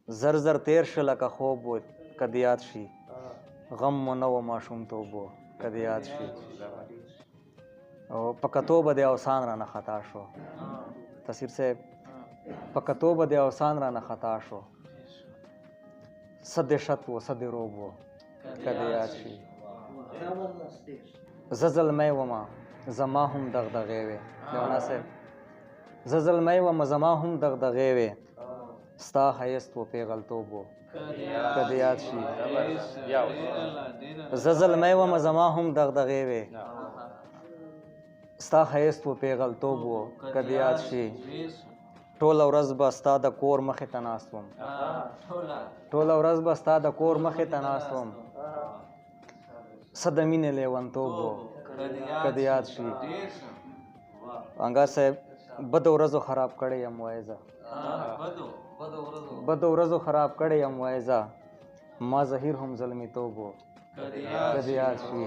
زر زر تیر شو لکه خوب و کدی یاد شي غم مو نه و ماشومتوب و کدی یاد شي او په کتو به د اوسان رانه خطا شو تصویر صاحب په کتو به د اوسان رانه خطا شو صد شت و صد روب و کدی یاد شي زه زلمی ومه زما هم دغدغې وې لیونا صاحب زه زلمی ومه زما هم دغدغې وې ستا ښایست و پیغلتوب و کدی یاد شي زه زلمی ومه زما هم دغدغې وې ستا ښایست و پیغلتوب و کدی یاد شي ټوله ورځ به ستا د کور مخې ته ناست وم ټوله ورځ به ستا د کور مخې ته ناست وم څه د مینې لیونتوب و کدی یاد شي انګار صاحب بدو ورځو خراب کړی یم وایه زه بدو ورځو خراب کړی یم وایه زه ما زهیر هم زلمیتوب و کدی یاد شي